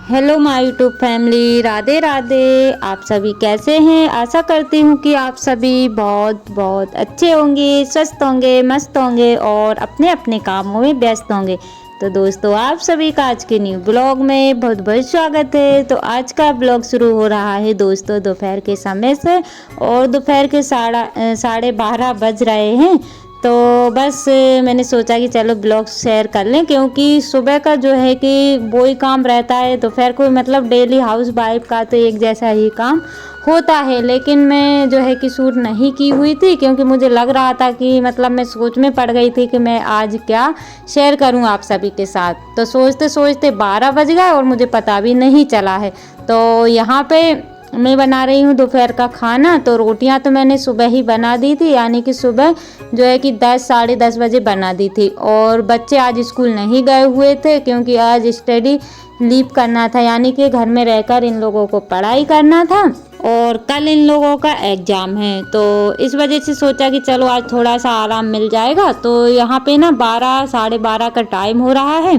Hello my YouTube family, Radhe Radhe. आप सभी कैसे हैं? आशा करती हूँ कि आप सभी बहुत बहुत अच्छे होंगे, स्वस्थ होंगे, मस्त होंगे और अपने अपने कामों में व्यस्त होंगे। तो दोस्तों, आप सभी का आज के न्यू ब्लॉग में बहुत बहुत स्वागत है। तो आज का ब्लॉग शुरू हो रहा है दोस्तों दोपहर के समय से, और दोपहर के 12:30 बज रहे हैं। तो बस मैंने सोचा कि चलो ब्लॉग शेयर कर लें, क्योंकि सुबह का जो है कि वही काम रहता है। दोपहर को मतलब डेली हाउस वाइफ का तो एक जैसा ही काम होता है, लेकिन मैं जो है कि शूट नहीं की हुई थी, क्योंकि मुझे लग रहा था कि मतलब मैं सोच में पड़ गई थी कि मैं आज क्या शेयर करूं आप सभी के साथ। तो सोचते सोचते 12 बज गए और मुझे पता भी नहीं चला है। तो यहाँ पे मैं बना रही हूँ दोपहर का खाना। तो रोटियां तो मैंने सुबह ही बना दी थी, यानी कि सुबह जो है कि 10 साढ़े 10 बजे बना दी थी। और बच्चे आज स्कूल नहीं गए हुए थे, क्योंकि आज स्टडी लीव करना था, यानी कि घर में रहकर इन लोगों को पढ़ाई करना था और कल इन लोगों का एग्ज़ाम है। तो इस वजह से सोचा कि चलो आज थोड़ा सा आराम मिल जाएगा। तो यहाँ पे ना 12 साढ़े 12 का टाइम हो रहा है।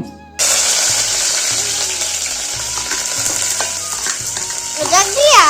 रख दिया।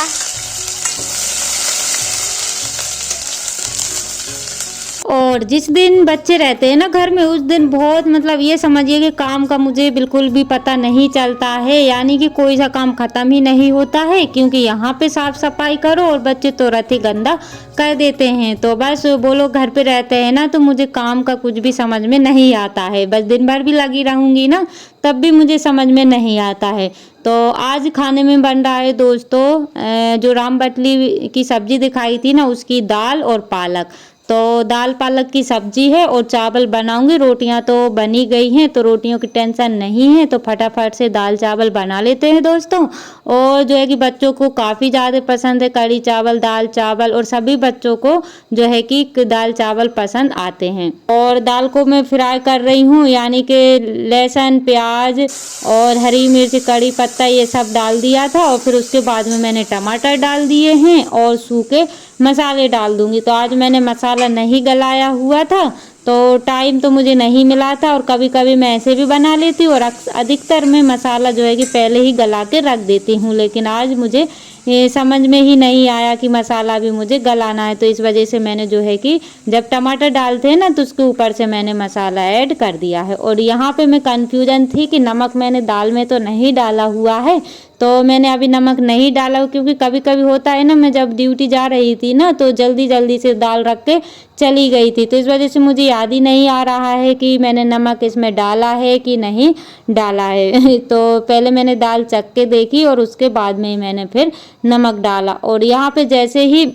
और जिस दिन बच्चे रहते हैं ना घर में, उस दिन बहुत मतलब ये समझिए कि काम का मुझे बिल्कुल भी पता नहीं चलता है, यानी कि कोई सा काम ख़त्म ही नहीं होता है। क्योंकि यहाँ पे साफ सफाई करो और बच्चे तुरंत ही गंदा कर देते हैं। तो बस वो लोग घर पे रहते हैं ना, तो मुझे काम का कुछ भी समझ में नहीं आता है। बस दिन भर भी लगी रहूँगी ना, तब भी मुझे समझ में नहीं आता है। तो आज खाने में बन रहा है दोस्तों, जो राम बटली की सब्जी दिखाई थी ना, उसकी दाल और पालक। तो दाल पालक की सब्जी है और चावल बनाऊंगी। रोटियां तो बनी गई हैं, तो रोटियों की टेंशन नहीं है। तो फटाफट से दाल चावल बना लेते हैं दोस्तों। और जो है कि बच्चों को काफ़ी ज़्यादा पसंद है कढ़ी चावल, दाल चावल, और सभी बच्चों को जो है कि दाल चावल पसंद आते हैं। और दाल को मैं फ्राई कर रही हूँ, यानी कि लहसुन, प्याज और हरी मिर्च, कड़ी पत्ता ये सब डाल दिया था। और फिर उसके बाद में मैंने टमाटर डाल दिए हैं और सूखे मसाले डाल दूंगी। तो आज मैंने मसाला नहीं गलाया हुआ था, तो टाइम तो मुझे नहीं मिला था। और कभी कभी मैं ऐसे भी बना लेती हूँ, और अधिकतर मैं मसाला जो है कि पहले ही गला के रख देती हूँ। लेकिन आज मुझे ये समझ में ही नहीं आया कि मसाला भी मुझे गलाना है। तो इस वजह से मैंने जो है कि जब टमाटर डालते हैं ना, तो उसके ऊपर से मैंने मसाला ऐड कर दिया है। और यहाँ पे मैं कन्फ्यूजन थी कि नमक मैंने दाल में तो नहीं डाला हुआ है, तो मैंने अभी नमक नहीं डाला। क्योंकि कभी कभी होता है ना, मैं जब ड्यूटी जा रही थी ना, तो जल्दी जल्दी से दाल रख के चली गई थी। तो इस वजह से मुझे याद ही नहीं आ रहा है कि मैंने नमक इसमें डाला है कि नहीं डाला है। तो पहले मैंने दाल चख के देखी और उसके बाद में मैंने फिर नमक डाला। और यहाँ पे जैसे ही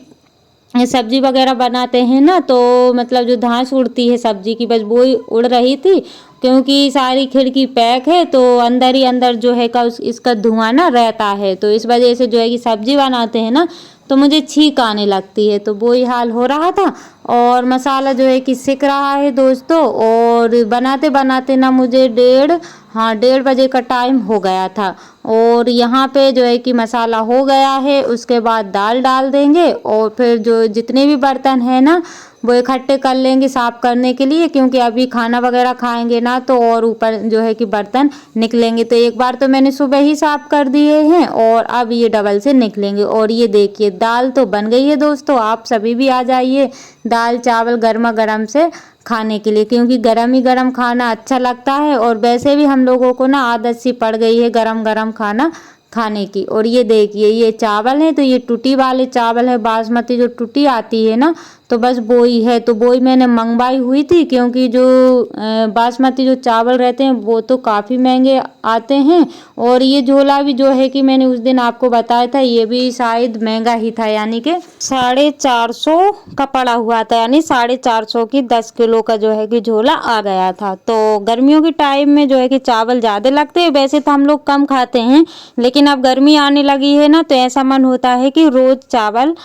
सब्जी वगैरह बनाते हैं ना, तो मतलब जो धांस उड़ती है सब्जी की, बस वो ही उड़ रही थी। क्योंकि सारी खिड़की पैक है, तो अंदर ही अंदर जो है का इसका धुआं ना रहता है। तो इस वजह से जो है कि सब्जी बनाते हैं ना, तो मुझे छींक आने लगती है। तो वही हाल हो रहा था। और मसाला जो है कि सिक रहा है दोस्तों। और बनाते बनाते ना मुझे 1:30 का टाइम हो गया था। और यहाँ पे जो है कि मसाला हो गया है, उसके बाद दाल डाल देंगे। और फिर जो जितने भी बर्तन हैं ना, वो इकट्ठे कर लेंगे साफ़ करने के लिए। क्योंकि अभी खाना वगैरह खाएंगे ना, तो और ऊपर जो है कि बर्तन निकलेंगे। तो एक बार तो मैंने सुबह ही साफ़ कर दिए हैं, और अब ये डबल से निकलेंगे। और ये देखिए दाल तो बन गई है दोस्तों। आप सभी भी आ जाइए दाल चावल गर्मा गर्म से खाने के लिए, क्योंकि गरम ही गरम खाना अच्छा लगता है। और वैसे भी हम लोगों को ना आदत सी पड़ गई है गरम गरम खाना खाने की। और ये देखिए ये चावल है, तो ये टूटी वाले चावल है, बासमती जो टूटी आती है ना, तो बस वो ही है। तो वो ही मैंने मंगवाई हुई थी, क्योंकि जो बासमती जो चावल रहते हैं वो तो काफ़ी महंगे आते हैं। और ये झोला भी जो है कि मैंने उस दिन आपको बताया था, ये भी शायद महंगा ही था, यानी कि 450 का पड़ा हुआ था। यानी 450 की 10 किलो का जो है कि झोला आ गया था। तो गर्मियों के टाइम में जो है कि चावल ज़्यादा लगते हैं। वैसे तो हम लोग कम खाते हैं, लेकिन अब गर्मी आने लगी है ना, तो ऐसा मन होता है कि रोज़ चावल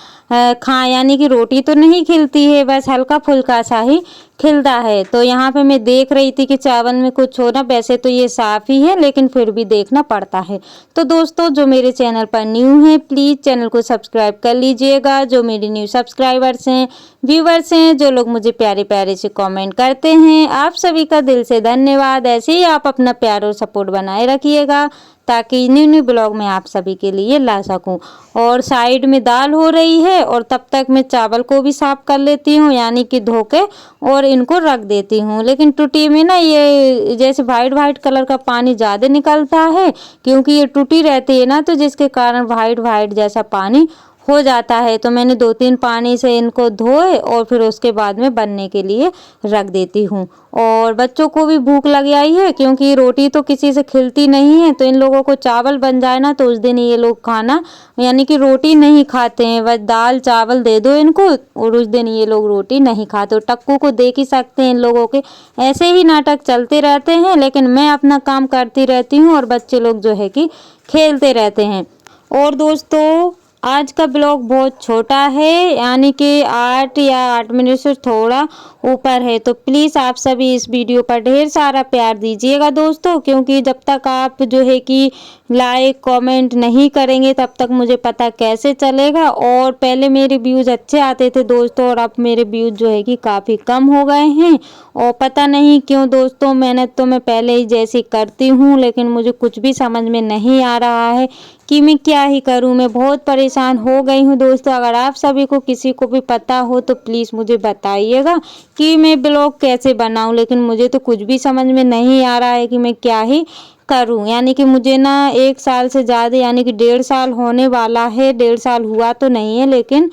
खाएं। यानी कि रोटी तो नहीं खिलती है, बस हल्का फुल्का सा ही खिलता है। तो यहाँ पे मैं देख रही थी कि चावल में कुछ हो ना, वैसे तो ये साफ़ ही है लेकिन फिर भी देखना पड़ता है। तो दोस्तों जो मेरे चैनल पर न्यू हैं प्लीज़ चैनल को सब्सक्राइब कर लीजिएगा। जो मेरे न्यू सब्सक्राइबर्स हैं, व्यूवर्स हैं, जो लोग मुझे प्यारे-प्यारे से कमेंट करते हैं, आप सभी का दिल से धन्यवाद। ऐसे ही आप अपना प्यार और सपोर्ट बनाए रखिएगा ताकि न्यू ब्लॉग मैं आप सभी के लिए ला सकूं। और साइड में दाल हो रही है और तब तक मैं चावल को भी साफ कर लेती हूँ, यानी कि धो के और इनको रख देती हूँ। लेकिन टूटी में ना ये जैसे वाइट कलर का पानी ज़्यादा निकलता है, क्योंकि ये टूटी रहती है ना, तो जिसके कारण वाइट जैसा पानी हो जाता है। तो मैंने 2-3 पानी से इनको धोए और फिर उसके बाद में बनने के लिए रख देती हूँ। और बच्चों को भी भूख लग आई है, क्योंकि रोटी तो किसी से खिलती नहीं है, तो इन लोगों को चावल बन जाए ना तो उस दिन ये लोग खाना यानी कि रोटी नहीं खाते हैं, बस दाल चावल दे दो इनको और उस दिन ये लोग रोटी नहीं खाते। टक्कू को देख ही सकते हैं, इन लोगों के ऐसे ही नाटक चलते रहते हैं, लेकिन मैं अपना काम करती रहती हूँ और बच्चे लोग जो है कि खेलते रहते हैं। और दोस्तों आज का ब्लॉग बहुत छोटा है, यानी कि 8 या 8 मिनट से थोड़ा ऊपर है, तो प्लीज़ आप सभी इस वीडियो पर ढेर सारा प्यार दीजिएगा दोस्तों, क्योंकि जब तक आप जो है कि लाइक कमेंट नहीं करेंगे तब तक मुझे पता कैसे चलेगा। और पहले मेरे व्यूज़ अच्छे आते थे दोस्तों, और अब मेरे व्यूज़ जो है कि काफ़ी कम हो गए हैं। और पता नहीं क्यों दोस्तों, मेहनत तो मैं पहले ही जैसी करती हूँ, लेकिन मुझे कुछ भी समझ में नहीं आ रहा है कि मैं क्या ही करूं। मैं बहुत परेशान हो गई हूं दोस्तों। अगर आप सभी को किसी को भी पता हो तो प्लीज़ मुझे बताइएगा कि मैं ब्लॉग कैसे बनाऊं, लेकिन मुझे तो कुछ भी समझ में नहीं आ रहा है कि मैं क्या ही करूं। यानी कि मुझे ना 1 साल से ज़्यादा यानी कि 1.5 साल होने वाला है। 1.5 साल हुआ तो नहीं है, लेकिन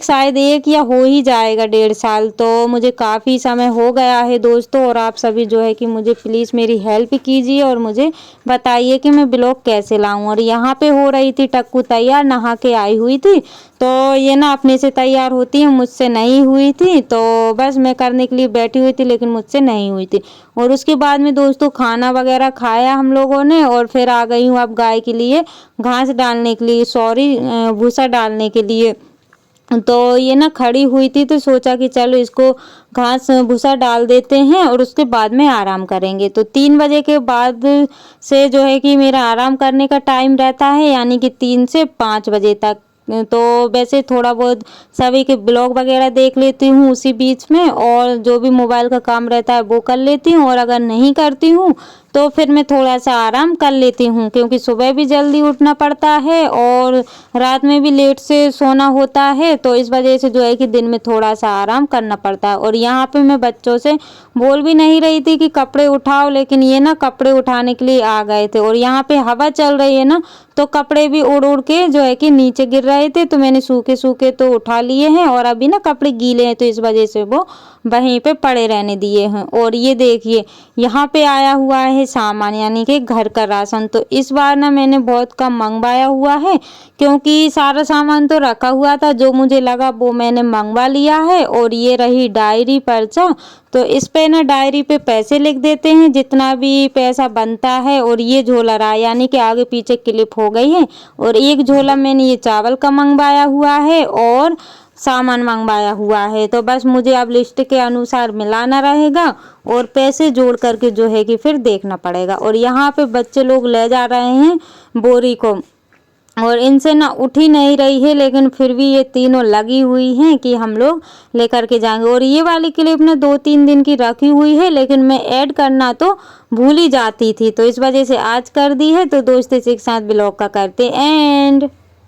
शायद 1 या हो ही जाएगा 1.5 साल, तो मुझे काफ़ी समय हो गया है दोस्तों। और आप सभी जो है कि मुझे प्लीज़ मेरी हेल्प कीजिए और मुझे बताइए कि मैं ब्लॉग कैसे लाऊं। और यहाँ पे हो रही थी टक्कू तैयार, नहा के आई हुई थी, तो ये ना अपने से तैयार होती है, मुझसे नहीं हुई थी, तो बस मैं करने के लिए बैठी हुई थी लेकिन मुझसे नहीं हुई थी। और उसके बाद में दोस्तों खाना वगैरह खाया हम लोगों ने, और फिर आ गई हूँ अब गाय के लिए घास डालने के लिए, भूसा डालने के लिए। तो ये ना खड़ी हुई थी, तो सोचा कि चलो इसको घास भूसा डाल देते हैं और उसके बाद में आराम करेंगे। तो 3 बजे के बाद से जो है कि मेरा आराम करने का टाइम रहता है, यानी कि 3 से 5 बजे तक। तो वैसे थोड़ा बहुत सभी के ब्लॉग वगैरह देख लेती हूँ उसी बीच में, और जो भी मोबाइल का काम रहता है वो कर लेती हूँ। और अगर नहीं करती हूँ तो फिर मैं थोड़ा सा आराम कर लेती हूँ, क्योंकि सुबह भी जल्दी उठना पड़ता है और रात में भी लेट से सोना होता है, तो इस वजह से जो है कि दिन में थोड़ा सा आराम करना पड़ता है। और यहाँ पे मैं बच्चों से बोल भी नहीं रही थी कि कपड़े उठाओ, लेकिन ये ना कपड़े उठाने के लिए आ गए थे। और यहाँ पे हवा चल रही है ना, तो कपड़े भी उड़ उड़ के जो है कि नीचे गिर रहे थे, तो मैंने सूखे तो उठा लिए हैं, और अभी ना कपड़े गीले हैं तो इस वजह से वो वहीं पे पड़े रहने दिए हैं। और ये देखिए यहाँ पे आया हुआ है सामान, यानी कि घर का राशन। तो इस बार ना मैंने बहुत कम मंगवाया हुआ है, क्योंकि सारा सामान तो रखा हुआ था, जो मुझे लगा वो मैंने मंगवा लिया है। और ये रही डायरी पर्चा, तो इस पे ना डायरी पे पैसे लिख देते हैं जितना भी पैसा बनता है। और ये झोला रहा, यानी कि आगे पीछे क्लिप हो गई है। और एक झोला मैंने ये चावल का मंगवाया हुआ है और सामान मंगवाया हुआ है। तो बस मुझे अब लिस्ट के अनुसार मिलाना रहेगा और पैसे जोड़ करके जो है कि फिर देखना पड़ेगा। और यहाँ पे बच्चे लोग ले जा रहे हैं बोरी को, और इनसे ना उठ ही नहीं रही है, लेकिन फिर भी ये तीनों लगी हुई हैं कि हम लोग लेकर के जाएंगे। और ये वाली क्लिप ने 2-3 दिन की रखी हुई है, लेकिन मैं ऐड करना तो भूल ही जाती थी, तो इस वजह से आज कर दी है। तो दोस्तों इसी के साथ ब्लॉग का करते एंड।